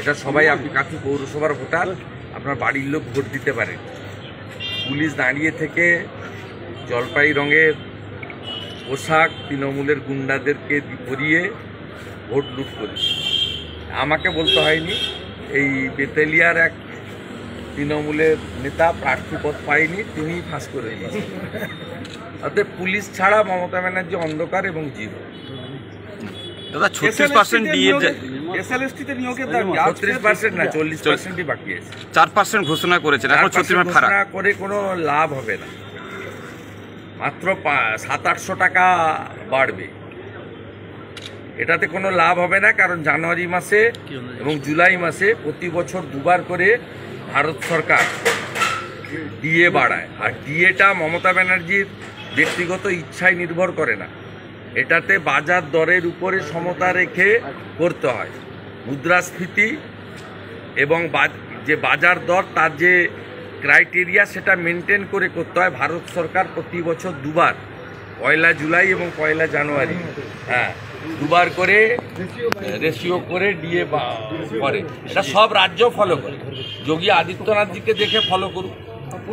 এটা সবাই আপনি কাঁথি পৌরসভার ভোটার, আপনার বাড়ির লোক ভোট দিতে পারেন। পুলিশ দাঁড়িয়ে থেকে জলপাই রঙের পোশাক তৃণমূলের গুন্ডাদেরকে পরিয়ে ভোট লুট করেছে। আমাকে বলতে হয়নি, এই বেতেলিয়ার এক তৃণমূলের নেতা প্রার্থীপদ পায়নি, তিনিই ফাঁস করে দিয়েছেন। অতএব পুলিশ ছাড়া মমতা ব্যানার্জি অন্ধকার এবং জিরো। দাদা 36% দিয়ে এসএলএসটিতে নিয়োগের দাবি 36% না 40%ই বাকি আছে। 4% ঘোষণা করেছেন, এখন 36% ফারাক করে কোনো লাভ হবে না, মাত্র 700-800 টাকা বাড়বে, এটাতে কোনো লাভ হবে না। কারণ জানুয়ারি মাসে এবং জুলাই মাসে প্রতি বছর দুবার করে ভারত সরকার ডিএ বাড়ায়, আর ডিএটা মমতা ব্যানার্জির ব্যক্তিগত ইচ্ছায় নির্ভর করে না, এটাতে বাজার দরের উপরে সমতা রেখে করতে হয়। মুদ্রাস্ফীতি এবং যে বাজার দর তার যে ক্রাইটেরিয়া সেটা মেনটেন করে করতে হয়। ভারত সরকার প্রতি বছর দুবার, 1 জুলাই এবং 1 জানুয়ারি, দুবার করে রেশিও করে ডিএ করে। এটা সব রাজ্য ফলো করে, যোগী আদিত্যনাথজিকে দেখে ফলো করুক।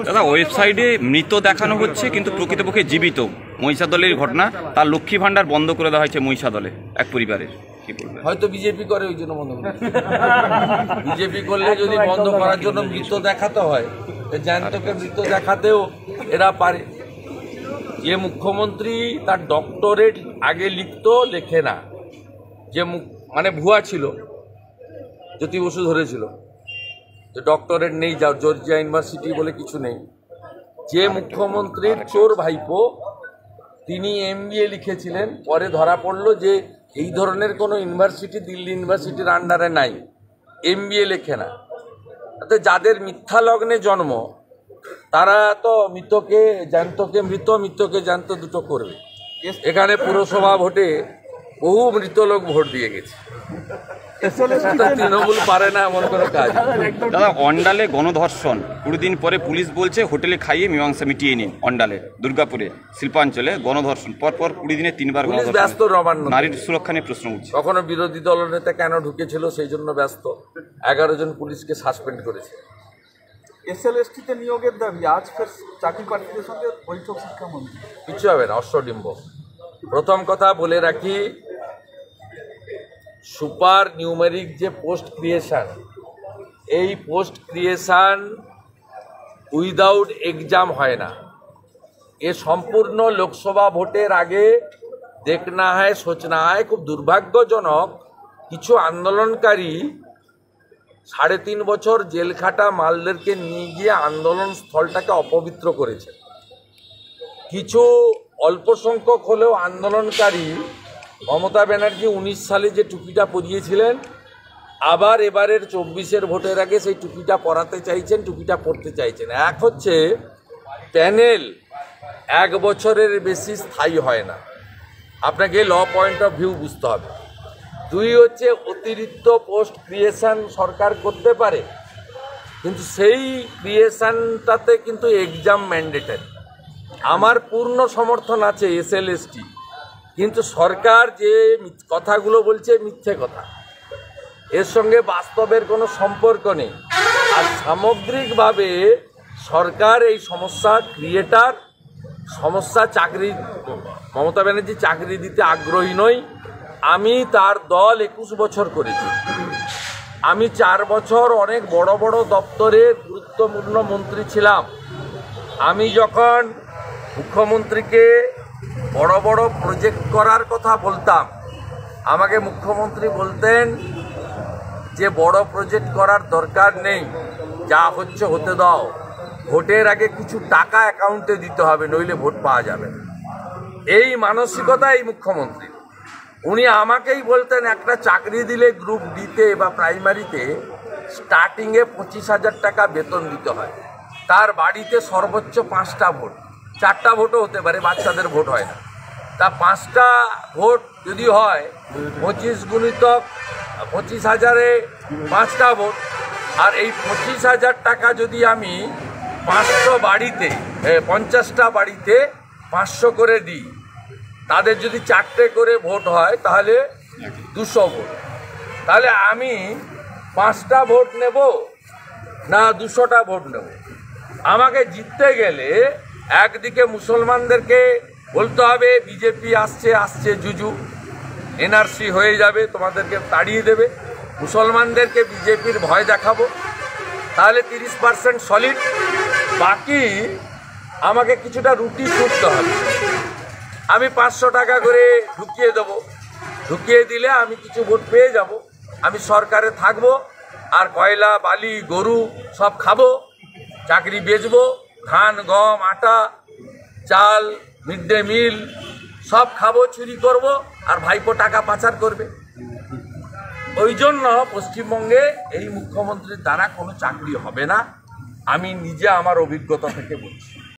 দাদা ওয়েবসাইটে মৃত দেখানো হচ্ছে কিন্তু প্রকৃতপক্ষে জীবিত মহিষাদলের ঘটনা, তার লক্ষ্মী ভাণ্ডার বন্ধ করে দেওয়া হয়েছে মহিষাদলে এক পরিবারের, কি বলবেন? হয়তো বিজেপি করে ওই জন্য বন্ধ করে। বিজেপি করলে যদি বন্ধ করার জন্য মৃত দেখাতে হয়, জ্যান্তকে মৃত দেখাতেও এরা পারে। যে মুখ্যমন্ত্রী তার ডক্টরেট আগে লিখতো, লেখে না, যে মানে ভুয়া ছিল, জ্যোতি বসু ধরেছিল যে ডক্টরেট নেই, জর্জিয়া ইউনিভার্সিটি বলে কিছু নেই। যে মুখ্যমন্ত্রীর চোর ভাইপো, তিনি MBA লিখেছিলেন, পরে ধরা পড়ল যে এই ধরনের কোনো ইউনিভার্সিটি দিল্লি ইউনিভার্সিটির আন্ডারে নাই, MBA লেখে না। তাতে যাদের মিথ্যা লগ্নে জন্ম, তারা তো মৃতকে জ্যান্তকে মৃত, মৃতকে জ্যান্ত দুটো করবে। এখানে পুরসভা ভোটে বহু মৃত লোক ভোট দিয়ে গেছে, তৃণমূল পারে না এমন কোনো কাজ। দাদা অন্ডালে গণধর্ষণ, 20 দিন পরে পুলিশ বলছে হোটেলে খাইয়ে মীমাংসা মিটিয়ে নিন। অন্ডালে, দুর্গাপুরে, শিল্পাঞ্চলে গণধর্ষণ, পরপর 20 দিনে 3বার ব্যস্ত। নবান্ন নারীর সুরক্ষা নিয়ে প্রশ্ন উঠছে। কখনো বিরোধী দলনেতা কেন ঢুকেছিল সেই জন্য ব্যস্ত, 11 জন পুলিশকে সাসপেন্ড করেছে। এসএলএসটিতে নিয়োগের দাবি, আজ ফের চাকরি প্রার্থীদের সঙ্গে বৈঠক শিক্ষামন্ত্রী। কিছু হবে না, অষ্টডিম্ব। প্রথম কথা বলে রাখি, সুপার নিউমেরিক যে পোস্ট ক্রিয়েশন, এই পোস্ট ক্রিয়েশন উইদাউট এক্সাম হয় না। এ সম্পূর্ণ লোকসভা ভোটের আগে দেখনা হয় সোচনা হয়। খুব দুর্ভাগ্যজনক, কিছু আন্দোলনকারী 3.5 বছর জেল খাটা মালদেরকে নিয়ে গিয়ে আন্দোলন স্থলটাকে অপবিত্র করেছে। কিছু অল্প সংখ্যক হলেও আন্দোলনকারী মমতা ব্যানার্জি 19 সালে যে টুপিটা পরিয়েছিলেন, আবার এবারের 24-এর ভোটের আগে সেই টুপিটা পরাতে চাইছেন, টুপিটা পরতে চাইছেন। এক হচ্ছে প্যানেল 1 বছরের বেশি স্থায়ী হয় না, আপনাকে ল পয়েন্ট অফ ভিউ বুঝতে হবে। 2 হচ্ছে অতিরিক্ত পোস্ট ক্রিয়েশন সরকার করতে পারে, কিন্তু সেই ক্রিয়েশনটাতে কিন্তু এক্সাম ম্যান্ডেটারি। আমার পূর্ণ সমর্থন আছে এসএলএসটি, কিন্তু সরকার যে কথাগুলো বলছে মিথ্যে কথা, এর সঙ্গে বাস্তবের কোনো সম্পর্ক নেই। আর সামগ্রিকভাবে সরকার এই সমস্যা ক্রিয়েটার, সমস্যা চাকরি, মমতা ব্যানার্জি চাকরি দিতে আগ্রহী নই। আমি তার দল 21 বছর করেছি, আমি 4 বছর অনেক বড় বড় দপ্তরে গুরুত্বপূর্ণ মন্ত্রী ছিলাম। আমি যখন মুখ্যমন্ত্রীকে বড় বড় প্রজেক্ট করার কথা বলতাম, আমাকে মুখ্যমন্ত্রী বলতেন যে বড় প্রজেক্ট করার দরকার নেই, যা হচ্ছে হতে দাও, ভোটের আগে কিছু টাকা অ্যাকাউন্টে দিতে হবে, নইলে ভোট পাওয়া যাবে না। এই মানসিকতা এই মুখ্যমন্ত্রী। উনি আমাকেই বলতেন একটা চাকরি দিলে গ্রুপ ডিতে বা প্রাইমারিতে স্টার্টিংয়ে 25,000 টাকা বেতন দিতে হয়, তার বাড়িতে সর্বোচ্চ 5টা ভোট, 4টা ভোটও হতে পারে, বাচ্চাদের ভোট হয় না। তা 5টা ভোট যদি হয়, 25 গুণিতক 25,000-এ 5টা ভোট, আর এই 25,000 টাকা যদি আমি 500 বাড়িতে, 50টা বাড়িতে 500 করে দিই, তাদের যদি 4টে করে ভোট হয় তাহলে 200 ভোট। তাহলে আমি 5টা ভোট নেব না 200টা ভোট নেব? আমাকে জিততে গেলে একদিকে মুসলমানদেরকে বলতে হবে বিজেপি আসছে জুজু, এনআরসি হয়ে যাবে, তোমাদেরকে তাড়িয়ে দেবে। মুসলমানদেরকে বিজেপির ভয় দেখাবো, তাহলে 30% সলিড। বাকি আমাকে কিছুটা রুটি ছুটতে হবে। আমি 500 টাকা করে ঢুকিয়ে দেবো, ঢুকিয়ে দিলে আমি কিছু ভোট পেয়ে যাব। আমি সরকারে থাকবো, আর কয়লা বালি গরু সব খাবো, চাকরি বেচবো, ধান গম আটা চাল মিড ডে মিল সব খাবো, চুরি করব, আর ভাইপো টাকা পাচার করবে। ওই জন্য পশ্চিমবঙ্গে এই মুখ্যমন্ত্রীর দ্বারা কোনো চাকরি হবে না। আমি নিজে আমার অভিজ্ঞতা থেকে বলছি।